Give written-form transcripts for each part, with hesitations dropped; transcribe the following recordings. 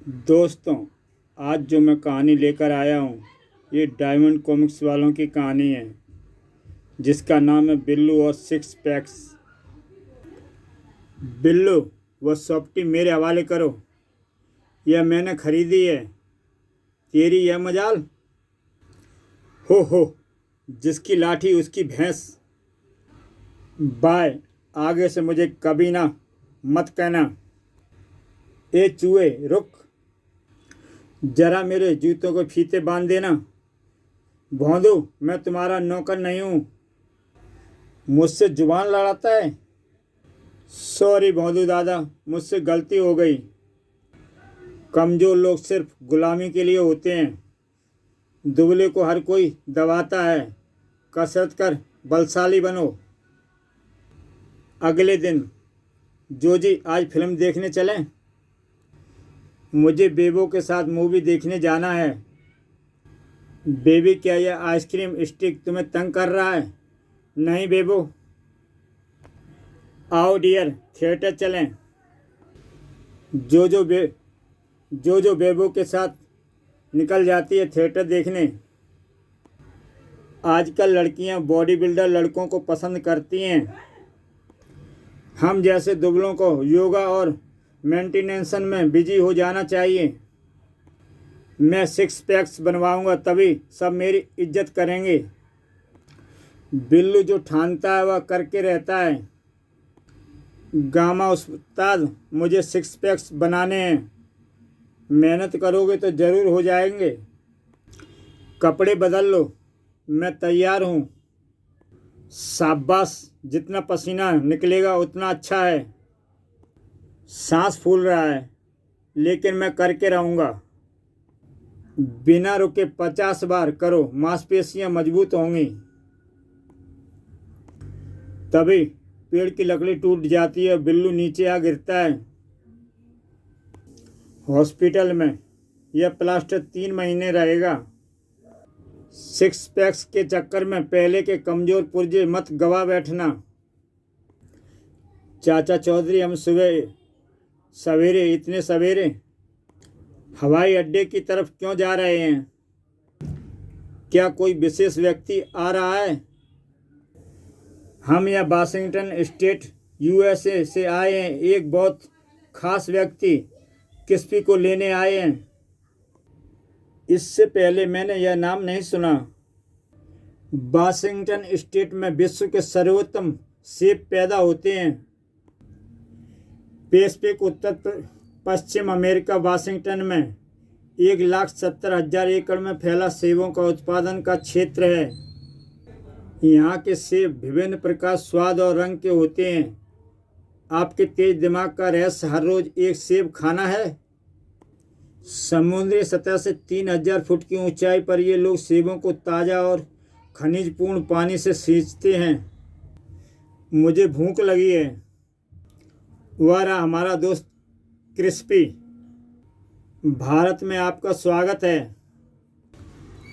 दोस्तों, आज जो मैं कहानी लेकर आया हूँ ये डायमंड कॉमिक्स वालों की कहानी है जिसका नाम है बिल्लू और सिक्स पैक्स। बिल्लू, वह सॉफ्टी मेरे हवाले करो। यह मैंने खरीदी है। तेरी यह मजाल। हो, जिसकी लाठी उसकी भैंस। बाय, आगे से मुझे कभी ना मत कहना। ए चूहे, रुक, जरा मेरे जूतों को फीते बांध देना। भौंदू, मैं तुम्हारा नौकर नहीं हूँ। मुझसे जुबान लड़ाता है। सॉरी भौंदू दादा, मुझसे गलती हो गई। कमजोर लोग सिर्फ गुलामी के लिए होते हैं। दुबले को हर कोई दबाता है। कसरत कर, बलशाली बनो। अगले दिन, जोजी, आज फिल्म देखने चलें? मुझे बेबो के साथ मूवी देखने जाना है। बेबी, क्या यह आइसक्रीम स्टिक तुम्हें तंग कर रहा है? नहीं बेबो। आओ डियर, थिएटर चलें। जो बेबो के साथ निकल जाती है थिएटर देखने। आजकल लड़कियां बॉडी बिल्डर लड़कों को पसंद करती हैं। हम जैसे दुबलों को योगा और मेंटेनेंसन में बिजी हो जाना चाहिए। मैं सिक्स पैक्स बनवाऊंगा, तभी सब मेरी इज्जत करेंगे। बिल्लू जो ठानता है वह करके रहता है। गामा उस्ताद, मुझे सिक्स पैक्स बनाने हैं। मेहनत करोगे तो ज़रूर हो जाएंगे। कपड़े बदल लो, मैं तैयार हूँ। शाबाश, जितना पसीना निकलेगा उतना अच्छा है। सांस फूल रहा है, लेकिन मैं करके रहूँगा। बिना रुके 50 बार करो, मांसपेशियां मजबूत होंगी। तभी पेड़ की लकड़ी टूट जाती है, बिल्लू नीचे आ गिरता है। हॉस्पिटल में यह प्लास्टर 3 महीने रहेगा। सिक्स पैक्स के चक्कर में पहले के कमजोर पुर्जे मत गवा बैठना। चाचा चौधरी, हम इतने सवेरे हवाई अड्डे की तरफ क्यों जा रहे हैं? क्या कोई विशेष व्यक्ति आ रहा है? हम यह वाशिंगटन स्टेट यूएसए से आए हैं। एक बहुत खास व्यक्ति क्रिस्पी को लेने आए हैं। इससे पहले मैंने यह नाम नहीं सुना। वाशिंगटन स्टेट में विश्व के सर्वोत्तम सेब पैदा होते हैं। पैसिफिक उत्तर पश्चिम अमेरिका वाशिंगटन में 1,70,000 एकड़ में फैला सेबों का उत्पादन का क्षेत्र है। यहाँ के सेब विभिन्न प्रकार, स्वाद और रंग के होते हैं। आपके तेज दिमाग का रहस्य हर रोज एक सेब खाना है। समुद्री सतह से 3,000 फुट की ऊंचाई पर ये लोग सेबों को ताज़ा और खनिजपूर्ण पानी से सींचते हैं। मुझे भूख लगी है। वह रहा हमारा दोस्त क्रिस्पी। भारत में आपका स्वागत है।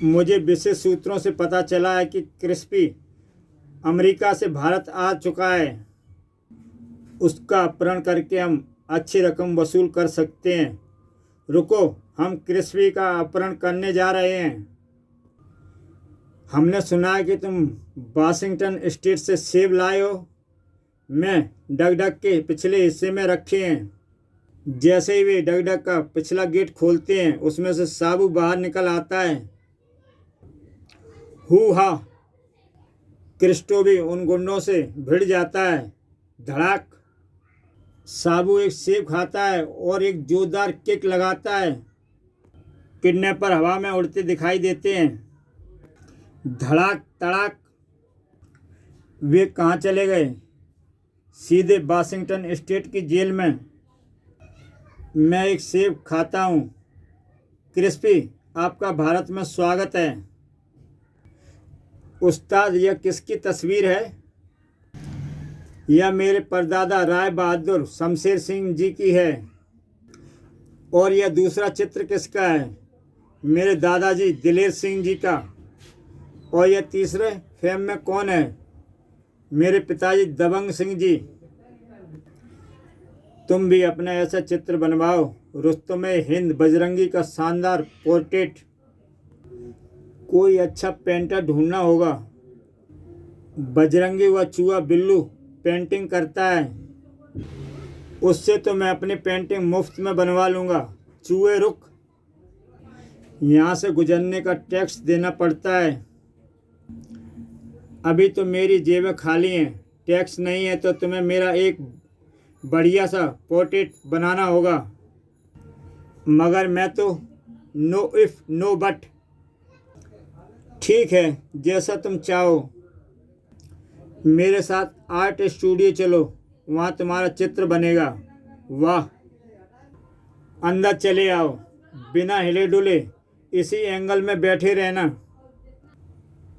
मुझे विशेष सूत्रों से पता चला है कि क्रिस्पी अमेरिका से भारत आ चुका है। उसका अपहरण करके हम अच्छी रकम वसूल कर सकते हैं। रुको, हम क्रिस्पी का अपहरण करने जा रहे हैं। हमने सुना है कि तुम वाशिंगटन स्टेट से सेब लाए हो। मैं डगडग के पिछले हिस्से में रखे हैं। जैसे ही वे डगडग का पिछला गेट खोलते हैं, उसमें से साबू बाहर निकल आता है। हू हा, क्रिस्टो भी उन गुंडों से भिड़ जाता है। धड़ाक, साबू एक सेब खाता है और एक जोरदार किक लगाता है। किडनैपर हवा में उड़ते दिखाई देते हैं। धड़ाक तड़ाक, वे कहाँ चले गए? सीधे वाशिंगटन स्टेट की जेल में। मैं एक सेब खाता हूँ। क्रिस्पी, आपका भारत में स्वागत है। उस्ताद, यह किसकी तस्वीर है? यह मेरे परदादा राय बहादुर शमशेर सिंह जी की है। और यह दूसरा चित्र किसका है? मेरे दादाजी दिलेर सिंह जी का। और यह तीसरे फ्रेम में कौन है? मेरे पिताजी दबंग सिंह जी। तुम भी अपना ऐसा चित्र बनवाओ। रुस्तम हिंद बजरंगी का शानदार पोर्ट्रेट। कोई अच्छा पेंटर ढूंढना होगा। बजरंगी व चूहा बिल्लू पेंटिंग करता है, उससे तो मैं अपनी पेंटिंग मुफ्त में बनवा लूँगा। चूहे रुक, यहाँ से गुजरने का टैक्स देना पड़ता है। अभी तो मेरी जेबें खाली हैं, टैक्स नहीं है तो तुम्हें मेरा एक बढ़िया सा पोर्ट्रेट बनाना होगा। मगर मैं तो नो इफ नो बट। ठीक है, जैसा तुम चाहो। मेरे साथ आर्ट स्टूडियो चलो, वहाँ तुम्हारा चित्र बनेगा। वाह, अंदर चले आओ, बिना हिले डुले इसी एंगल में बैठे रहना।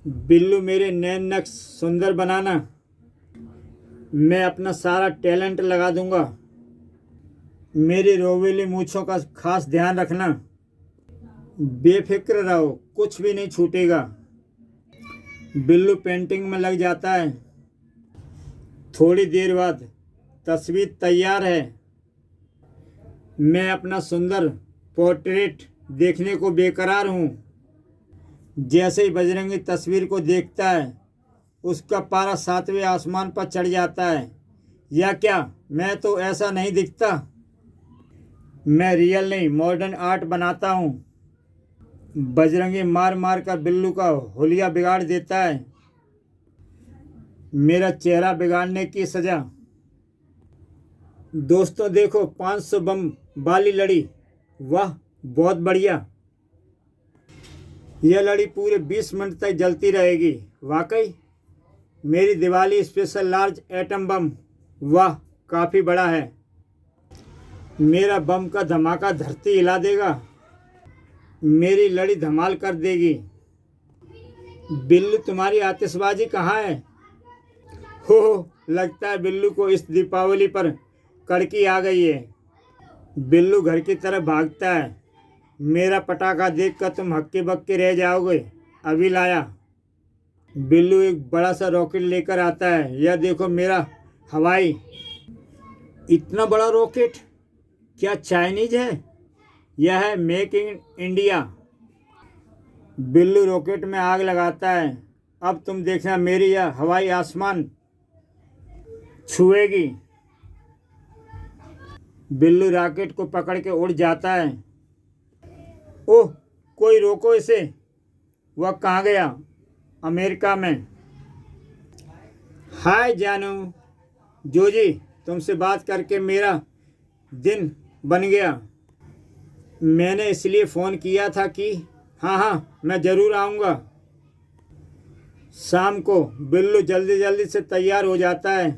बिल्लू मेरे नैन नक्श सुंदर बनाना, मैं अपना सारा टैलेंट लगा दूंगा। मेरी रोवेली मूँछों का खास ध्यान रखना। बेफिक्र रहो, कुछ भी नहीं छूटेगा। बिल्लू पेंटिंग में लग जाता है। थोड़ी देर बाद तस्वीर तैयार है। मैं अपना सुंदर पोर्ट्रेट देखने को बेकरार हूँ। जैसे ही बजरंगी तस्वीर को देखता है, उसका पारा 7वें आसमान पर चढ़ जाता है। या क्या, मैं तो ऐसा नहीं दिखता? मैं रियल नहीं, मॉडर्न आर्ट बनाता हूँ। बजरंगी मार मार कर बिल्लू का हुलिया बिगाड़ देता है। मेरा चेहरा बिगाड़ने की सज़ा। दोस्तों देखो, 500 बम वाली लड़ी। वाह, बहुत बढ़िया। यह लड़ी पूरे 20 मिनट तक जलती रहेगी। वाकई मेरी Diwali special large atom bomb. वाह, काफ़ी बड़ा है। मेरा बम का धमाका धरती हिला देगा। मेरी लड़ी धमाल कर देगी। बिल्लू, तुम्हारी आतिशबाजी कहाँ है? हो, लगता है बिल्लू को इस दीपावली पर कड़की आ गई है। बिल्लू घर की तरफ भागता है। मेरा पटाखा देखकर तुम हक्के बक्के रह जाओगे। अभी लाया। बिल्लू एक बड़ा सा रॉकेट लेकर आता है। यह देखो मेरा हवाई। इतना बड़ा रॉकेट क्या चाइनीज है? यह है make in India. Billu rocket में आग लगाता है। अब तुम देखना, मेरी यह हवाई आसमान छुएगी। बिल्लू रॉकेट को पकड़ के उड़ जाता है। ओह, कोई रोको इसे। वह कहाँ गया? अमेरिका में। हाय जानू। जोजी, तुमसे बात करके मेरा दिन बन गया। मैंने इसलिए फ़ोन किया था कि हाँ, मैं ज़रूर आऊँगा शाम को। बिल्लू जल्दी जल्दी से तैयार हो जाता है।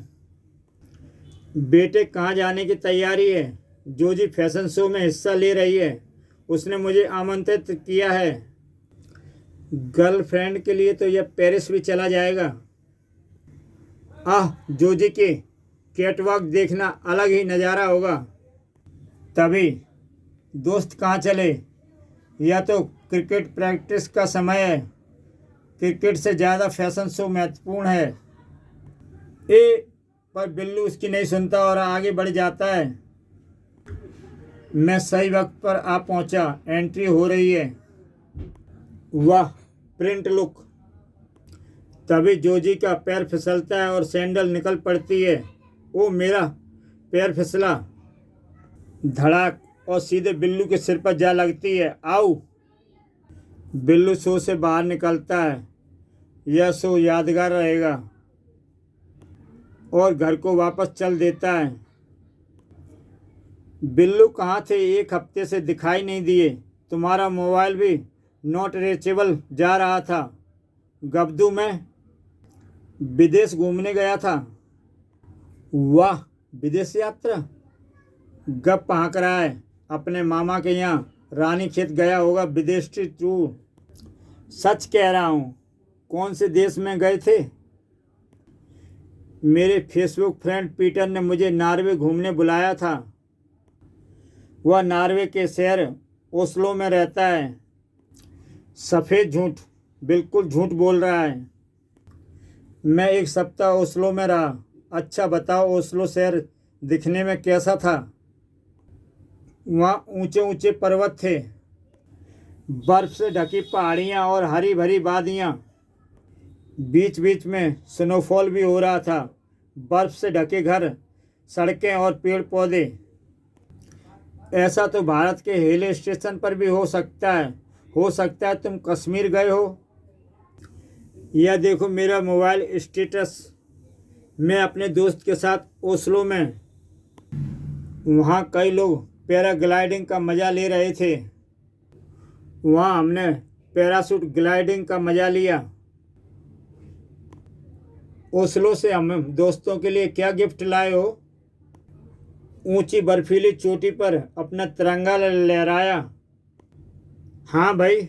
बेटे, कहाँ जाने की तैयारी है? जोजी फैशन शो में हिस्सा ले रही है। उसने मुझे आमंत्रित किया है। गर्लफ्रेंड के लिए तो यह पेरिस भी चला जाएगा। जोजी के कैटवॉक देखना अलग ही नज़ारा होगा। तभी दोस्त कहाँ चले? यह तो क्रिकेट प्रैक्टिस का समय है। क्रिकेट से ज़्यादा फैशन शो महत्वपूर्ण है। पर बिल्लू उसकी नहीं सुनता और आगे बढ़ जाता है। मैं सही वक्त पर आ पहुंचा। एंट्री हो रही है। वाह, प्रिंट लुक। तभी जोजी का पैर फिसलता है और सैंडल निकल पड़ती है। ओ, मेरा पैर फिसला। धड़ाक, और सीधे बिल्लू के सिर पर जा लगती है। आऊ। बिल्लू शो से बाहर निकलता है। यह शो यादगार रहेगा। और घर को वापस चल देता है। बिल्लू कहाँ थे? एक हफ्ते से दिखाई नहीं दिए। तुम्हारा मोबाइल भी नॉट रीचेबल जा रहा था। गब्दू, मैं विदेश घूमने गया था। वाह, विदेश यात्रा? गप हाँक रहा है। अपने मामा के यहाँ रानी खेत गया होगा विदेश टूर। सच कह रहा हूँ। कौन से देश में गए थे? मेरे फेसबुक फ्रेंड पीटर ने मुझे नॉर्वे घूमने बुलाया था। वह नॉर्वे के शहर ओस्लो में रहता है। सफ़ेद झूठ, बिल्कुल झूठ बोल रहा है। मैं एक सप्ताह ओस्लो में रहा। अच्छा बताओ, ओस्लो शहर दिखने में कैसा था? वहाँ ऊंचे ऊंचे पर्वत थे, बर्फ से ढकी पहाड़ियाँ और हरी भरी वादियाँ। बीच बीच में स्नोफॉल भी हो रहा था। बर्फ से ढके घर, सड़कें और पेड़ पौधे। ऐसा तो भारत के हिल स्टेशन पर भी हो सकता है। तुम कश्मीर गए हो? यह देखो मेरा मोबाइल स्टेटस। मैं अपने दोस्त के साथ ओस्लो में। वहाँ कई लोग पैराग्लाइडिंग का मज़ा ले रहे थे। वहाँ हमने पैराशूट ग्लाइडिंग का मज़ा लिया। ओस्लो से हम दोस्तों के लिए क्या गिफ्ट लाए हो? ऊंची बर्फीली चोटी पर अपना तिरंगा लहराया। हाँ भाई,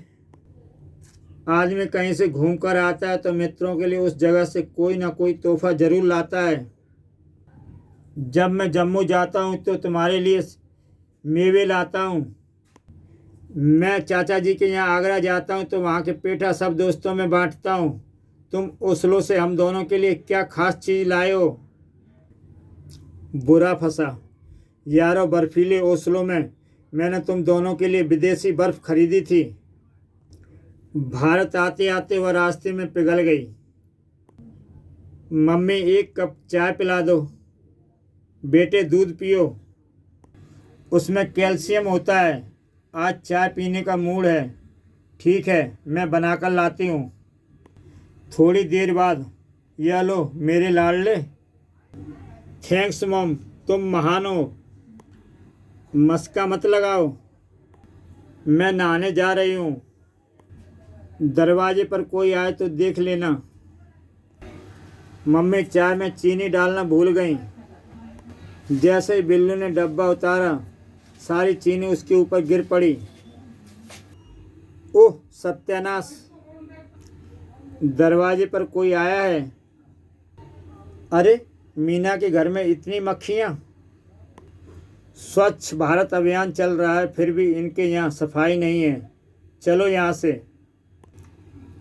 आज मैं कहीं से घूम कर आता है तो मित्रों के लिए उस जगह से कोई ना कोई तोहफा जरूर लाता है। जब मैं जम्मू जाता हूँ तो तुम्हारे लिए मेवे लाता हूँ। मैं चाचा जी के यहाँ आगरा जाता हूँ तो वहाँ के पेठा सब दोस्तों में बांटता हूँ। तुम ओस्लो से हम दोनों के लिए क्या खास चीज़ लाए हो? बुरा फंसा यारों, बर्फीले ओस्लो में मैंने तुम दोनों के लिए विदेशी बर्फ़ खरीदी थी। भारत आते आते वह रास्ते में पिघल गई। मम्मी, एक कप चाय पिला दो। बेटे, दूध पियो, उसमें कैल्शियम होता है। आज चाय पीने का मूड है। ठीक है, मैं बनाकर लाती हूँ। थोड़ी देर बाद, यह लो मेरे लाडले। थैंक्स मॉम, तुम महान हो। मस्का मत लगाओ, मैं नहाने जा रही हूँ। दरवाजे पर कोई आए तो देख लेना। मम्मी चाय में चीनी डालना भूल गई। जैसे ही बिल्लू ने डब्बा उतारा, सारी चीनी उसके ऊपर गिर पड़ी। ओह सत्यानाश, दरवाजे पर कोई आया है। अरे, मीना के घर में इतनी मक्खियाँ। स्वच्छ भारत अभियान चल रहा है, फिर भी इनके यहाँ सफाई नहीं है। चलो यहाँ से।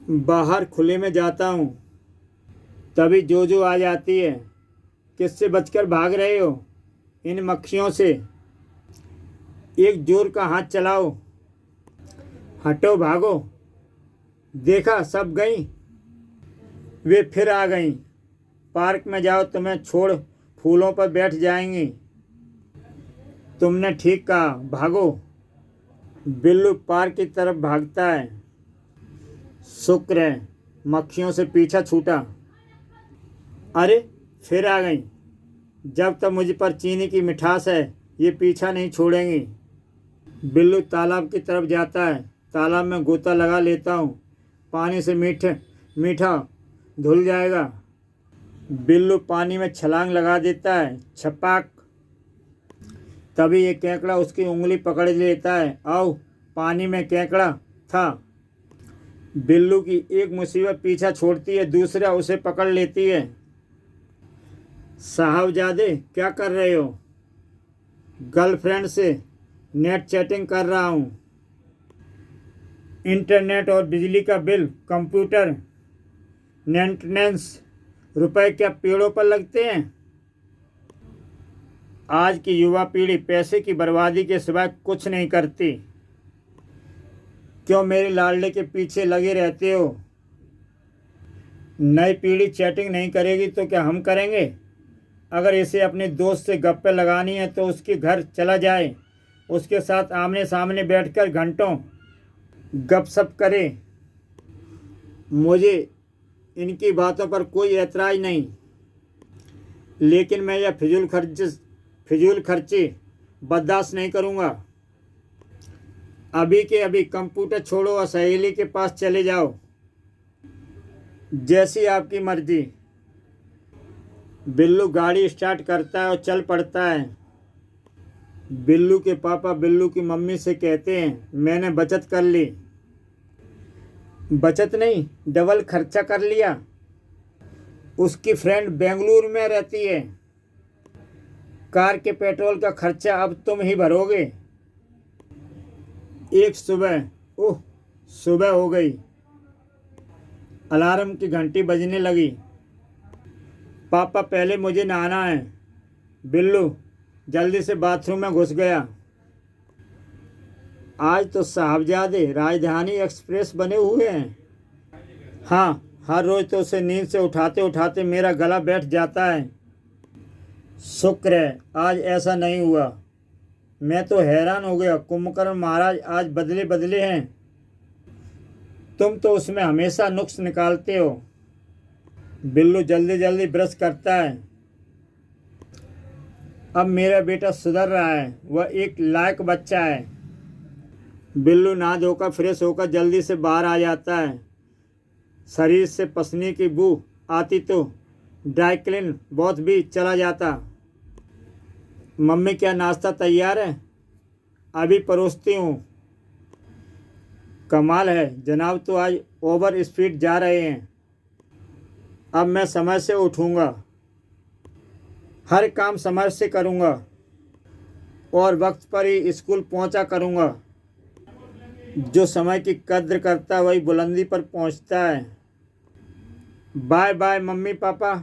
बाहर खुले में जाता हूँ, तभी जोजो आ जाती है। किससे बचकर भाग रहे हो? इन मक्खियों से। एक जोर का हाथ चलाओ। हटो, भागो। देखा, सब गई। वे फिर आ गईं। पार्क में जाओ, तुम्हें छोड़ फूलों पर बैठ जाएंगी। तुमने ठीक कहा, भागो। बिल्लू पार्क की तरफ भागता है। शुक्र है मक्खियों से पीछा छूटा। अरे, फिर आ गई। जब तक मुझ पर चीनी की मिठास है, ये पीछा नहीं छोड़ेंगी। बिल्लू तालाब की तरफ जाता है। तालाब में गोता लगा लेता हूँ, पानी से मीठा धुल जाएगा। बिल्लू पानी में छलांग लगा देता है। छपाक। तभी ये केकड़ा उसकी उंगली पकड़ लेता है। आओ, पानी में केकड़ा था। बिल्लू की एक मुसीबत पीछा छोड़ती है, दूसरा उसे पकड़ लेती है। साहबजादे, क्या कर रहे हो? गर्लफ्रेंड से नेट चैटिंग कर रहा हूँ। इंटरनेट और बिजली का बिल, कंप्यूटर मेंटेनेंस, रुपए क्या पेड़ों पर लगते हैं? आज की युवा पीढ़ी पैसे की बर्बादी के सिवाय कुछ नहीं करती। क्यों मेरे लाडले के पीछे लगे रहते हो? नई पीढ़ी चैटिंग नहीं करेगी तो क्या हम करेंगे? अगर इसे अपने दोस्त से गप्पे लगानी है तो उसके घर चला जाए, उसके साथ आमने सामने बैठकर घंटों गपशप करे। मुझे इनकी बातों पर कोई ऐतराज़ नहीं, लेकिन मैं यह फिजूल खर्ची बर्दाश्त नहीं करूँगा। अभी के अभी कंप्यूटर छोड़ो और सहेली के पास चले जाओ। जैसी आपकी मर्जी। बिल्लू गाड़ी स्टार्ट करता है और चल पड़ता है। बिल्लू के पापा बिल्लू की मम्मी से कहते हैं, मैंने बचत कर ली। बचत नहीं, डबल खर्चा कर लिया। उसकी फ्रेंड बेंगलुरु में रहती है। कार के पेट्रोल का खर्चा अब तुम ही भरोगे। एक सुबह हो गई। अलार्म की घंटी बजने लगी। पापा, पहले मुझे नहाना है। बिल्लू, जल्दी से बाथरूम में घुस गया। आज तो साहबजादे राजधानी एक्सप्रेस बने हुए हैं। हाँ, हर रोज़ तो उसे नींद से उठाते उठाते मेरा गला बैठ जाता है। शुक्र है आज ऐसा नहीं हुआ। मैं तो हैरान हो गया, कुंभकर्ण महाराज आज बदले बदले हैं। तुम तो उसमें हमेशा नुक्स निकालते हो। बिल्लू जल्दी जल्दी ब्रश करता है। अब मेरा बेटा सुधर रहा है, वह एक लायक बच्चा है। बिल्लू नहा धोकर फ्रेश होकर जल्दी से बाहर आ जाता है। शरीर से पसीने की बू आती तो ड्राई क्लीन बहुत भी चला जाता। मम्मी क्या नाश्ता तैयार है? अभी परोसती हूँ। कमाल है जनाब, तो आज ओवर स्पीड जा रहे हैं। अब मैं समय से उठूँगा, हर काम समय से करूँगा और वक्त पर ही स्कूल पहुँचा करूँगा। जो समय की कद्र करता है वही बुलंदी पर पहुँचता है। Bye bye mummy papa.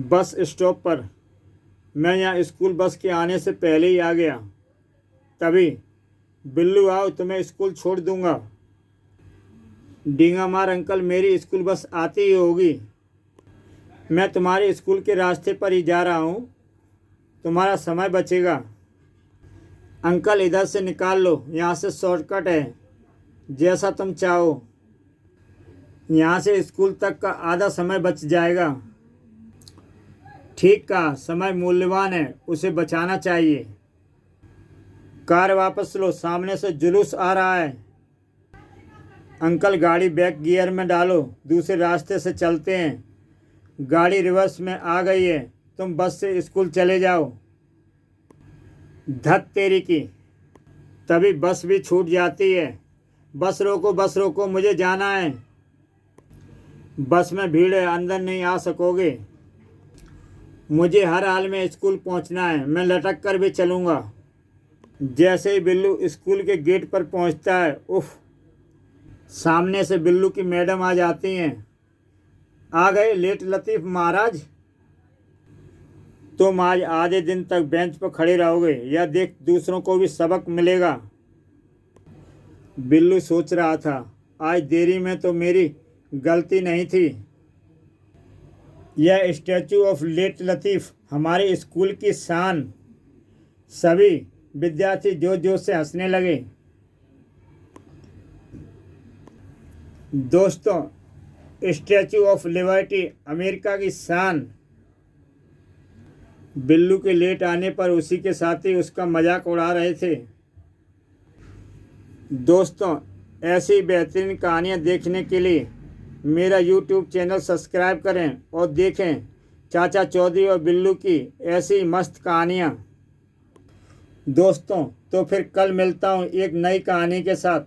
Bus stop पर मैं यहाँ स्कूल बस के आने से पहले ही आ गया। तभी बिल्लू आओ, तुम्हें स्कूल छोड़ दूँगा। डींगा मार अंकल, मेरी स्कूल बस आती ही होगी। मैं तुम्हारे स्कूल के रास्ते पर ही जा रहा हूँ, तुम्हारा समय बचेगा। अंकल इधर से निकाल लो, यहाँ से शॉर्टकट है, जैसा तुम चाहो। यहाँ से स्कूल तक का आधा समय बच जाएगा। ठीक कहा, समय मूल्यवान है, उसे बचाना चाहिए। कार वापस लो, सामने से जुलूस आ रहा है। अंकल गाड़ी बैक गियर में डालो, दूसरे रास्ते से चलते हैं। गाड़ी रिवर्स में आ गई है, तुम बस से स्कूल चले जाओ। धत तेरी की, तभी बस भी छूट जाती है। बस रोको, मुझे जाना है। बस में भीड़ है, अंदर नहीं आ सकोगे। मुझे हर हाल में स्कूल पहुंचना है, मैं लटक कर भी चलूँगा। जैसे ही बिल्लू स्कूल के गेट पर पहुंचता है, उफ, सामने से बिल्लू की मैडम आ जाती हैं। आ गए लेट लतीफ़ महाराज। तुम आज आधे दिन तक बेंच पर खड़े रहोगे, यह देख दूसरों को भी सबक मिलेगा। बिल्लू सोच रहा था, आज देरी में तो मेरी गलती नहीं थी। यह स्टैचू ऑफ लेट लतीफ़ हमारे स्कूल की शान। सभी विद्यार्थी जोर जोर से हंसने लगे। दोस्तों, स्टैचू ऑफ लिबर्टी अमेरिका की शान। बिल्लू के लेट आने पर उसी के साथी उसका मजाक उड़ा रहे थे। दोस्तों, ऐसी बेहतरीन कहानियाँ देखने के लिए मेरा YouTube चैनल सब्सक्राइब करें और देखें चाचा चौधरी और बिल्लू की ऐसी मस्त कहानियाँ। दोस्तों, तो फिर कल मिलता हूँ एक नई कहानी के साथ।